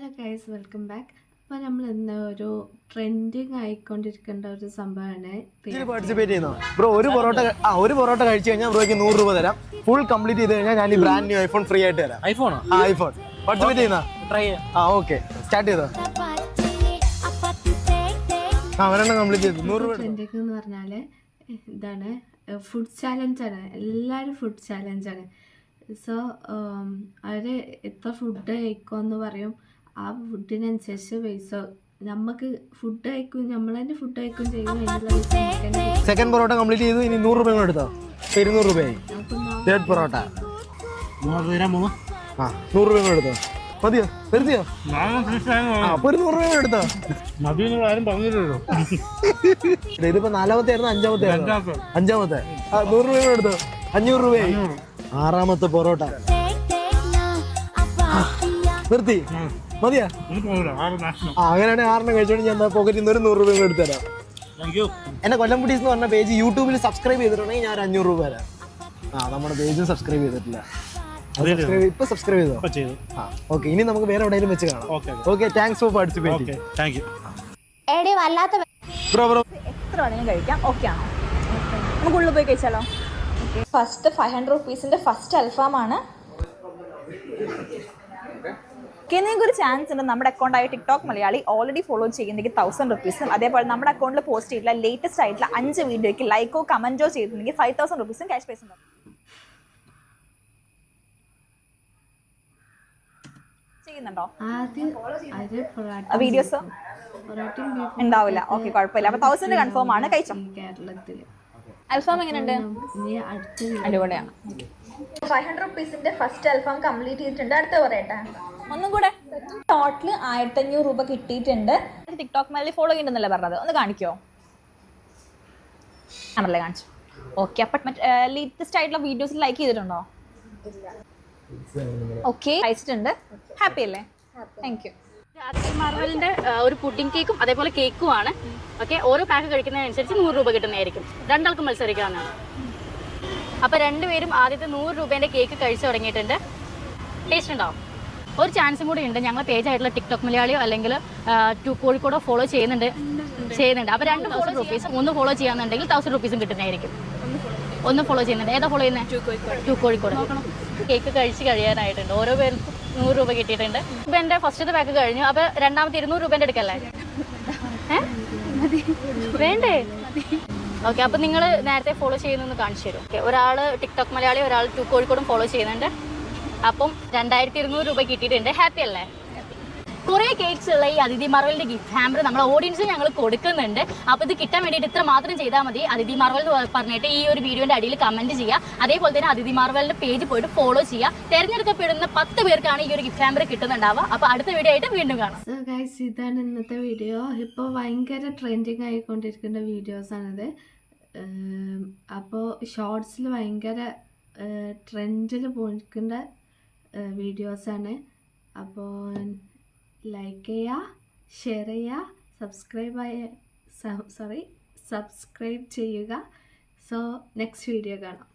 Hello guys, welcome back. അപ്പോൾ നമ്മൾ ഇന്ന് ഒരു ട്രെൻഡിങ് ആയിക്കൊണ്ടിരിക്കേണ്ട ഒരു സംഭവമാണ്. പാർട്ടിസിപ്പേറ്റ് ചെയ്യുന്നോ ബ്രോ? ഒരു പൊറോട്ട കഴിച്ചു കഴിഞ്ഞാൽ ബ്രോയ്ക്ക് 100 രൂപ തരാം. ഫുൾ കംപ്ലീറ്റ് ചെയ്ത് കഴിഞ്ഞാൽ ഞാൻ ഈ ബ്രാൻഡ് ന്യൂ ഐഫോൺ ഫ്രീ ആയിട്ട് തരാം. ഐഫോൺ പാർട്ടിസിപ്പേറ്റ് ചെയ്യുന്ന ട്രൈ ഓക്കെ സ്റ്റാർട്ട് ചെയ്തോ. ഒരെണ്ണം കംപ്ലീറ്റ് ചെയ്തു. 100 രൂപ. ട്രെൻഡിങ് എന്ന് പറഞ്ഞാൽ ഇതാണ്, ഫുഡ് ചാലഞ്ചാണ്. എല്ലാവരും ഫുഡ് ചാലഞ്ചാണ്. സോ അവർ എത്ര ഫുഡ് കഴിക്കുമെന്ന് പറയും. ആ ഫുഡിനനുസരിച്ച് പൈസ നമുക്ക് ഫുഡ് കഴിക്കും, നമ്മൾ തന്നെ ഫുഡ് കഴിക്കും ചെയ്യും. സെക്കൻഡ് പൊറോട്ട കംപ്ലീറ്റ് ചെയ്തു. ഇനി 100 രൂപ എടുത്തോ. 200 രൂപയായി. തേർഡ് പൊറോട്ട 100 രൂപ എടുത്തോ. മതിയോ? നിർത്തിയോ? അപ്പൊ ഒരു 100 രൂപ എടുത്തോ. ഇതിപ്പോ 4ാമത്തെ ആയിരുന്നു, 5ാമത്തെ 5ാമത്തെ. 100 രൂപ എടുത്തോ. 500 രൂപയായി. 6ാമത്തെ പൊറോട്ട നിർത്തി. മതിയാ? അങ്ങനെയാണെങ്കിൽ 6 കഴിച്ചോണ്ട് ഞാൻ പോക്കറ്റിൽ നിന്ന് ഒരു 100 രൂപ എടുത്തുതരാം. എന്റെ കൊല്ലം പുടീസ് എന്ന് പറഞ്ഞ പേജ് യൂട്യൂബിൽ സബ്സ്ക്രൈബ് ചെയ്തിട്ടുണ്ടെങ്കിൽ ഞാൻ 500 രൂപ തരാം. നമ്മുടെ പേജും സബ്സ്ക്രൈബ് ചെയ്തിട്ടില്ല. ഇപ്പൊ സബ്സ്ക്രൈബ് ചെയ്തോ? ഓക്കെ, ഇനി നമുക്ക് വേറെ എവിടെയെങ്കിലും വെച്ച് കാണാം. Okay, thanks for participating. എത്ര വേണമെങ്കിലും കഴിക്കാം. ഓക്കെ ആണോ? നമുക്ക് ഉള്ളിൽ പോയി കഴിച്ചാലോ? First 500 റുപ്പീസിന്റെ first അൽഫാമാണ്. നിങ്ങൾക്ക് ഒരു ചാൻസ് ഉണ്ട്. നമ്മുടെ അക്കൗണ്ടായ ടിക്ടോക്ക് മലയാളി ഓൾറെഡി ഫോളോ ചെയ്യുന്നെങ്കിൽ 1000 റുപ്പീസും, അതേപോലെ നമ്മുടെ അക്കൗണ്ടിൽ പോസ്റ്റ് ചെയ്തിട്ടുള്ള ലേറ്റസ്റ്റ് ആയിട്ടുള്ള 5 വീഡിയോയ്ക്ക് ലൈക്കോ കമന്റോ ചെയ്തിട്ടുണ്ടെങ്കിൽ 5000 റുപ്പീസും ക്യാഷ് പ്രൈസ് ഉണ്ടാവും. ചെയ്യുന്നുണ്ടോ? വീഡിയോസ് ഉണ്ടാവില്ല. ഓക്കെ, കുഴപ്പമില്ല. അപ്പൊ 1000 കൺഫേം ആണ്. കഴിച്ചോ? അൽഫാം എങ്ങനെയുണ്ട്? അടിപൊളിയാണ്. 500 റുപ്പീസിന്റെ ഫസ്റ്റ് അൽഫാം കംപ്ലീറ്റ് ചെയ്തിട്ടുണ്ട്. അടുത്ത പറയട്ടെ ഒന്നും കൂടെ. ടോട്ടൽ 1500 രൂപ കിട്ടിയിട്ടുണ്ട്. ടിക്ടോക്ക് മലയാളി ഫോളോ ചെയ്യുന്നുണ്ടല്ലേ പറഞ്ഞത്? ഒന്ന് കാണിക്കോ? ആണല്ലേ, കാണിച്ചു. ഓക്കെ, അപ്പൊ ലേറ്റസ്റ്റ് ആയിട്ടുള്ള വീഡിയോസ് ലൈക്ക് ചെയ്തിട്ടുണ്ടോ? ഓക്കെ, അയച്ചിട്ടുണ്ട്. ഹാപ്പി അല്ലേ? Thank you. മാർവലിന്റെ ഒരു പുഡിംഗ് കേക്കും അതേപോലെ കേക്കും ആണ്. ഓക്കെ, ഓരോ പാക്ക് കഴിക്കുന്നതിനനുസരിച്ച് 100 രൂപ കിട്ടുന്നതായിരിക്കും. രണ്ടാൾക്കും മത്സരിക്കാവുന്നതാണ്. അപ്പോൾ രണ്ടുപേരും ആദ്യത്തെ 100 രൂപേൻ്റെ കേക്ക് കഴിച്ചു തുടങ്ങിയിട്ടുണ്ട്. ടേസ്റ്റ് ഉണ്ടാവും. ഒരു ചാൻസും കൂടി ഉണ്ട്. ഞങ്ങൾ പേജായിട്ടുള്ള ടിക്ടോക്ക് മലയാളിയോ അല്ലെങ്കിൽ കോഴിക്കോടോ ഫോളോ ചെയ്യുന്നുണ്ട്. അപ്പോൾ 2 ഫോളോ റുപ്പീസും 1 ഫോളോ ചെയ്യാന്നുണ്ടെങ്കിൽ 1000 റുപ്പീസും കിട്ടുന്നതായിരിക്കും. 1 ഫോളോ ചെയ്യുന്നുണ്ട്. ഏതാ ഫോളോ ചെയ്യുന്നത്? കോഴിക്കോട്. കേക്ക് കഴിച്ച് കഴിയാനായിട്ടുണ്ട്. ഓരോ പേർക്കും 100 രൂപ കിട്ടിയിട്ടുണ്ട്. ഇപ്പം എൻ്റെ ഫസ്റ്റത്തെ പാക്ക് കഴിഞ്ഞു. അപ്പോൾ രണ്ടാമത്തെ 200 രൂപേൻ്റെ എടുക്കല്ലേ? വേണ്ടേ? ഓക്കെ, അപ്പോൾ നിങ്ങൾ നേരത്തെ ഫോളോ ചെയ്യുന്നതെന്ന് കാണിച്ചു തരും. ഓക്കെ, ഒരാൾ ടിക്ടോക്ക് മലയാളി, ഒരാൾ കോഴിക്കോടും ഫോളോ ചെയ്യുന്നുണ്ട്. അപ്പം 2200 രൂപ കിട്ടിയിട്ടുണ്ട്. ഹാപ്പി അല്ലേ? കുറേ കേക്ക്സ് ഉള്ള ഈ അതിഥി മാർവലിൻ്റെ ഗിഫ്റ്റ് ഹാമ്പർ നമ്മുടെ ഓഡിയൻസിന് ഞങ്ങൾ കൊടുക്കുന്നുണ്ട്. അപ്പോൾ ഇത് കിട്ടാൻ വേണ്ടിയിട്ട് ഇത്ര മാത്രം ചെയ്താൽ മതി. അതിഥി മാർവൽ എന്ന് പറഞ്ഞിട്ട് ഈ ഒരു വീഡിയോൻ്റെ അടിയിൽ കമൻറ്റ് ചെയ്യുക. അതേപോലെ തന്നെ അതിഥി മാർവലിൻ്റെ പേജ് പോയിട്ട് ഫോളോ ചെയ്യുക. തിരഞ്ഞെടുക്കപ്പെടുന്ന 10 പേർക്കാണ് ഈ ഒരു ഗിഫ്റ്റ് ഹാമ്പർ കിട്ടുന്നുണ്ടാവുക. അപ്പോൾ അടുത്ത വീഡിയോ ആയിട്ട് വീണ്ടും കാണാം. സോ ഗൈസ്, ഇതാണ് ഇന്നത്തെ വീഡിയോ. ഇപ്പോൾ ഭയങ്കര ട്രെൻഡിങ് ആയിക്കൊണ്ടിരിക്കുന്ന വീഡിയോസാണിത്. അപ്പോൾ ഷോർട്സിൽ ഭയങ്കര ട്രെൻഡിൽ പോയിരിക്കുന്ന വീഡിയോസാണ്. അപ്പോൾ ലൈക്ക് ചെയ്യുക, ഷെയർ ചെയ്യുക, സബ്സ്ക്രൈബ് ചെയ്യുക. സോ നെക്സ്റ്റ് വീഡിയോ കാണാം.